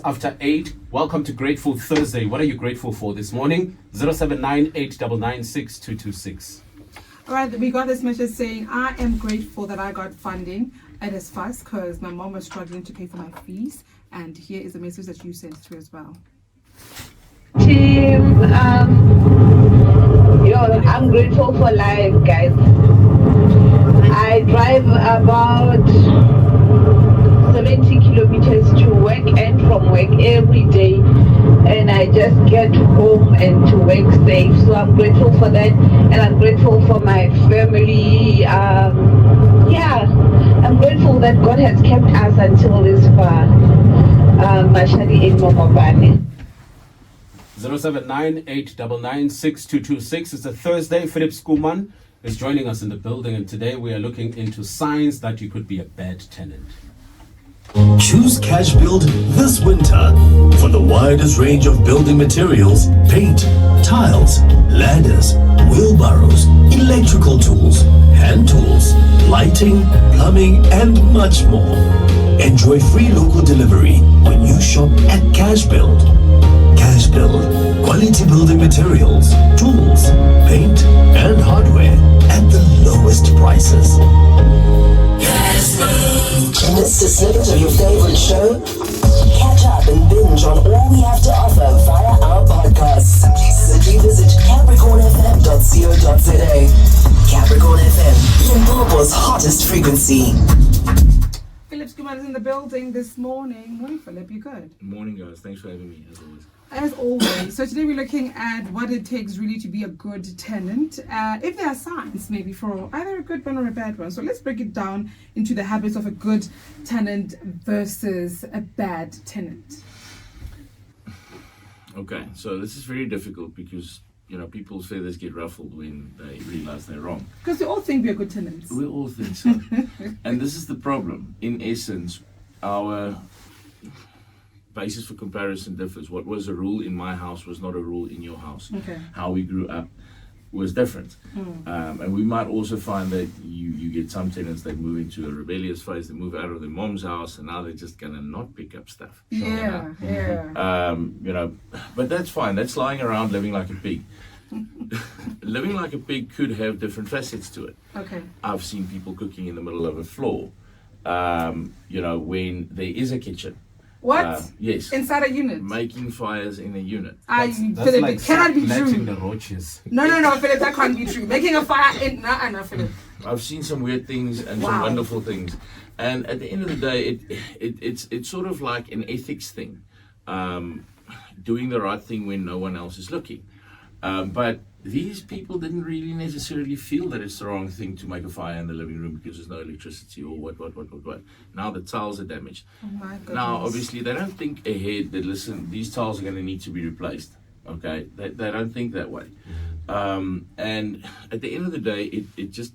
After 8, welcome to Grateful Thursday. What are you grateful for this morning? 079 All right, we got this message saying, I am grateful that I got funding at as fast because my mom was struggling to pay for my fees. And here is a message that you sent through as well. Team, I'm grateful for life, guys. I drive about 70 kilometers to work and from work every day, and I just get home and to work safe. So I'm grateful for that, and I'm grateful for my family. I'm grateful that God has kept us until this far. Mashadi in Mokopane. 079 It's a Thursday. Philip Skuman is joining us in the building, and today we are looking into signs that you could be a bad tenant. Choose Cash Build this winter for the widest range of building materials, paint, tiles, ladders, wheelbarrows, electrical tools, hand tools, lighting, plumbing, and much more. Enjoy free local delivery when you shop at Cash Build. Cash Build, quality building materials, tools, paint, and hardware at the lowest prices. Missed a snippet of your favorite show? Catch up and binge on all we have to offer via our podcasts. Simply visit capricornfm.co.za. Capricorn FM, Limpopo's hottest frequency. Philip Skuman is in the building this morning. Morning, Philip. You good? Morning, guys. Thanks for having me, as always. As always. So today we're looking at what it takes really to be a good tenant. If there are signs maybe for either a good one or a bad one. So let's break it down into the habits of a good tenant versus a bad tenant. Okay, so this is very difficult because, people's feathers get ruffled when they realize they're wrong. Because we all think we're good tenants. We all think so. And this is the problem. In essence, our basis for comparison differs. What was a rule in my house was not a rule in your house. Okay. How we grew up was different. And we might also find that you get some tenants that move into a rebellious phase, they move out of their mom's house, and now they're just gonna not pick up stuff. Yeah. But that's fine. That's lying around living like a pig. Living like a pig could have different facets to it. Okay. I've seen people cooking in the middle of a floor, when there is a kitchen. What? Yes. Inside a unit? Making fires in a unit. Philip, like it cannot be true. letting the roaches. No, Philip, that can't be true. Making a fire in... No, Philip. I've seen some weird things and some wonderful things. And at the end of the day, it's sort of like an ethics thing. Doing the right thing when no one else is looking. But these people didn't really necessarily feel that it's the wrong thing to make a fire in the living room because there's no electricity or what. Now the tiles are damaged. Oh my goodness. Now, obviously, they don't think ahead that, listen, these tiles are going to need to be replaced. Okay? They don't think that way. And at the end of the day, it just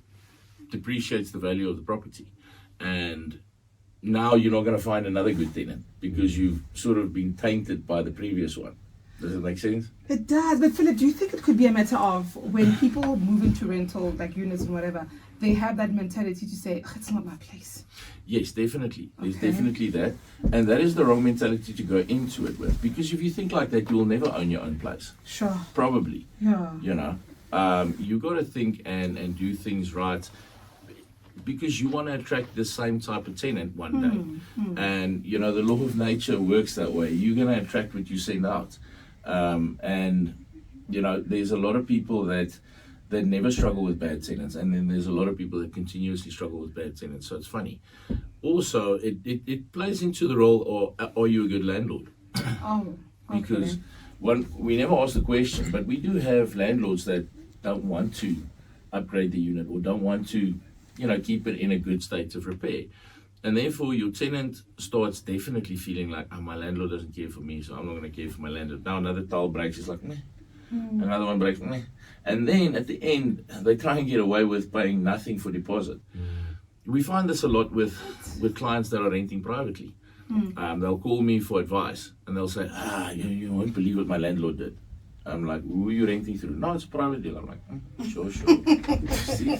depreciates the value of the property. And now you're not going to find another good tenant because you've sort of been tainted by the previous one. Does it make sense? It does. But Philip, do you think it could be a matter of when people move into rental, like units and whatever, they have that mentality to say, it's not my place? Yes, definitely. There's definitely that. And that is the wrong mentality to go into it with. Because if you think like that, you will never own your own place. Sure. Probably. Yeah. You got to think and do things right because you want to attract the same type of tenant one day. And, the law of nature works that way. You're going to attract what you send out. There's a lot of people that never struggle with bad tenants, and then there's a lot of people that continuously struggle with bad tenants. So it's funny. Also, it plays into the role of, are you a good landlord? Oh, okay. Because we never ask the question, but we do have landlords that don't want to upgrade the unit or don't want to, keep it in a good state of repair. And therefore, your tenant starts definitely feeling like, my landlord doesn't care for me, so I'm not going to care for my landlord. Now another tile breaks, it's like, meh. Another one breaks, meh. And then at the end, they try and get away with paying nothing for deposit. We find this a lot with clients that are renting privately. They'll call me for advice, and they'll say, you won't believe what my landlord did. I'm like, who are you renting through? No, it's a private deal. I'm like, sure. See?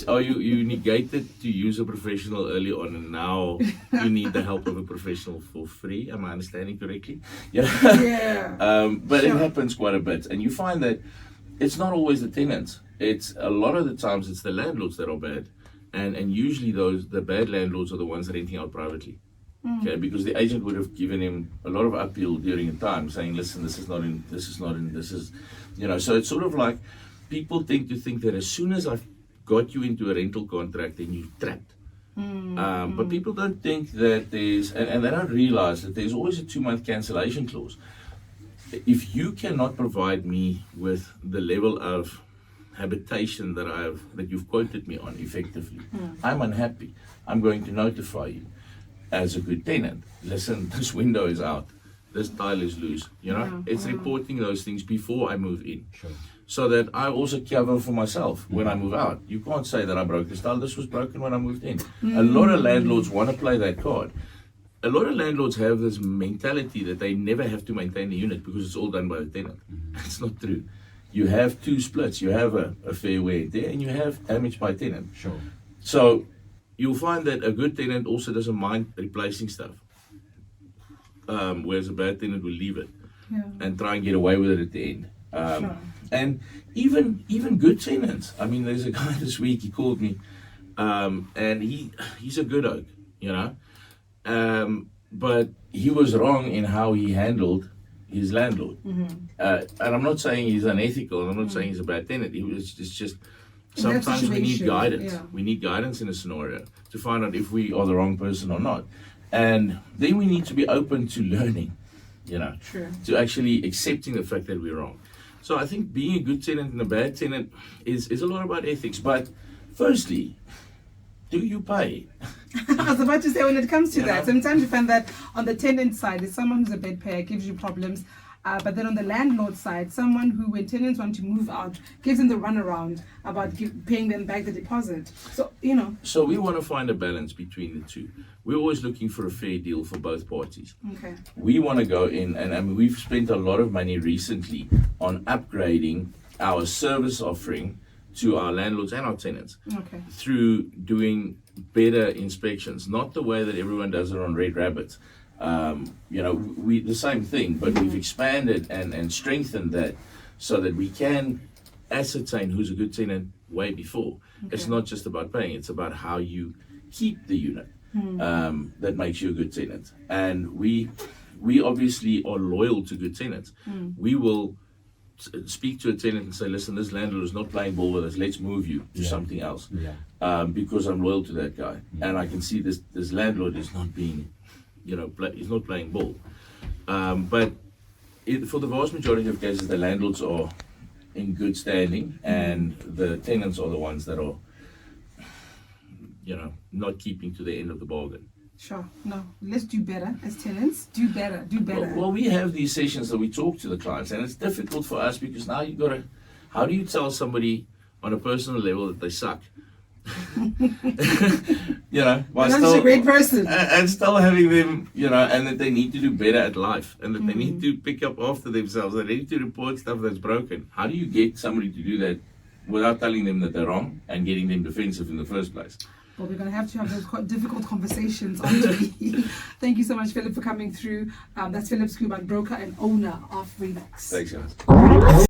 Oh, you negated to use a professional early on, and now you need the help of a professional for free. Am I understanding correctly? Yeah. But it happens quite a bit, and you find that it's not always the tenants. It's a lot of the times it's the landlords that are bad, and usually the bad landlords are the ones renting out privately. Okay, because the agent would have given him a lot of appeal during the time, saying, "Listen, this is, So it's sort of like people tend to think that as soon as I've got you into a rental contract, then you're trapped. But people don't think that there's, and they don't realize that there's always a 2-month cancellation clause. If you cannot provide me with the level of habitation that you've quoted me on effectively, I'm unhappy. I'm going to notify you as a good tenant. Listen, this window is out, this tile is loose. It's reporting those things before I move in, so that I also cover for myself when I move out. You can't say that I broke this tile. This was broken when I moved in. A lot of landlords want to play that card. A lot of landlords have this mentality that they never have to maintain the unit because it's all done by the tenant. It's not true. You have 2 splits. You have a fair wear there, and you have damage by tenant. So you'll find that a good tenant also doesn't mind replacing stuff, whereas a bad tenant will leave it and try and get away with it at the end. And even good tenants. I mean, there's a guy this week, he called me, and he's a good oak, but he was wrong in how he handled his landlord. And I'm not saying he's unethical, and I'm not saying he's a bad tenant. It's just sometimes we need guidance. We need guidance in a scenario to find out if we are the wrong person or not. And then we need to be open to learning, to actually accepting the fact that we're wrong. So I think being a good tenant and a bad tenant is a lot about ethics. But firstly, do you pay? I was about to say, when it comes to that, sometimes you find that on the tenant side, is someone who's a bad payer, gives you problems. But then on the landlord side, someone who, when tenants want to move out, gives them the runaround about paying them back the deposit. So, So we want to find a balance between the two. We're always looking for a fair deal for both parties. Okay. We want to go in, and I mean, we've spent a lot of money recently on upgrading our service offering to our landlords and our tenants through doing better inspections, not the way that everyone does it on Red Rabbit. We the same thing, but we've expanded and strengthened that so that we can ascertain who's a good tenant way before. It's not just about paying, it's about how you keep the unit that makes you a good tenant. And we obviously are loyal to good tenants. We will speak to a tenant and say, listen, this landlord is not playing ball with us, let's move you to something else, because I'm loyal to that guy, and I can see this landlord is not being he's not playing ball. But for the vast majority of cases, the landlords are in good standing, and the tenants are the ones that are, not keeping to the end of the bargain. Sure. No, let's do better as tenants. Do better. Well, we have these sessions that we talk to the clients, and it's difficult for us because now you've got to, how do you tell somebody on a personal level that they suck? While still a great person, and still having them, and that they need to do better at life, and that they need to pick up after themselves, they need to report stuff that's broken. How do you get somebody to do that without telling them that they're wrong and getting them defensive in the first place? Well, we're going to have those quite difficult conversations, aren't we? Thank you so much, Philip, for coming through. That's Philip Skuman, broker and owner of REMAX. Thanks, guys.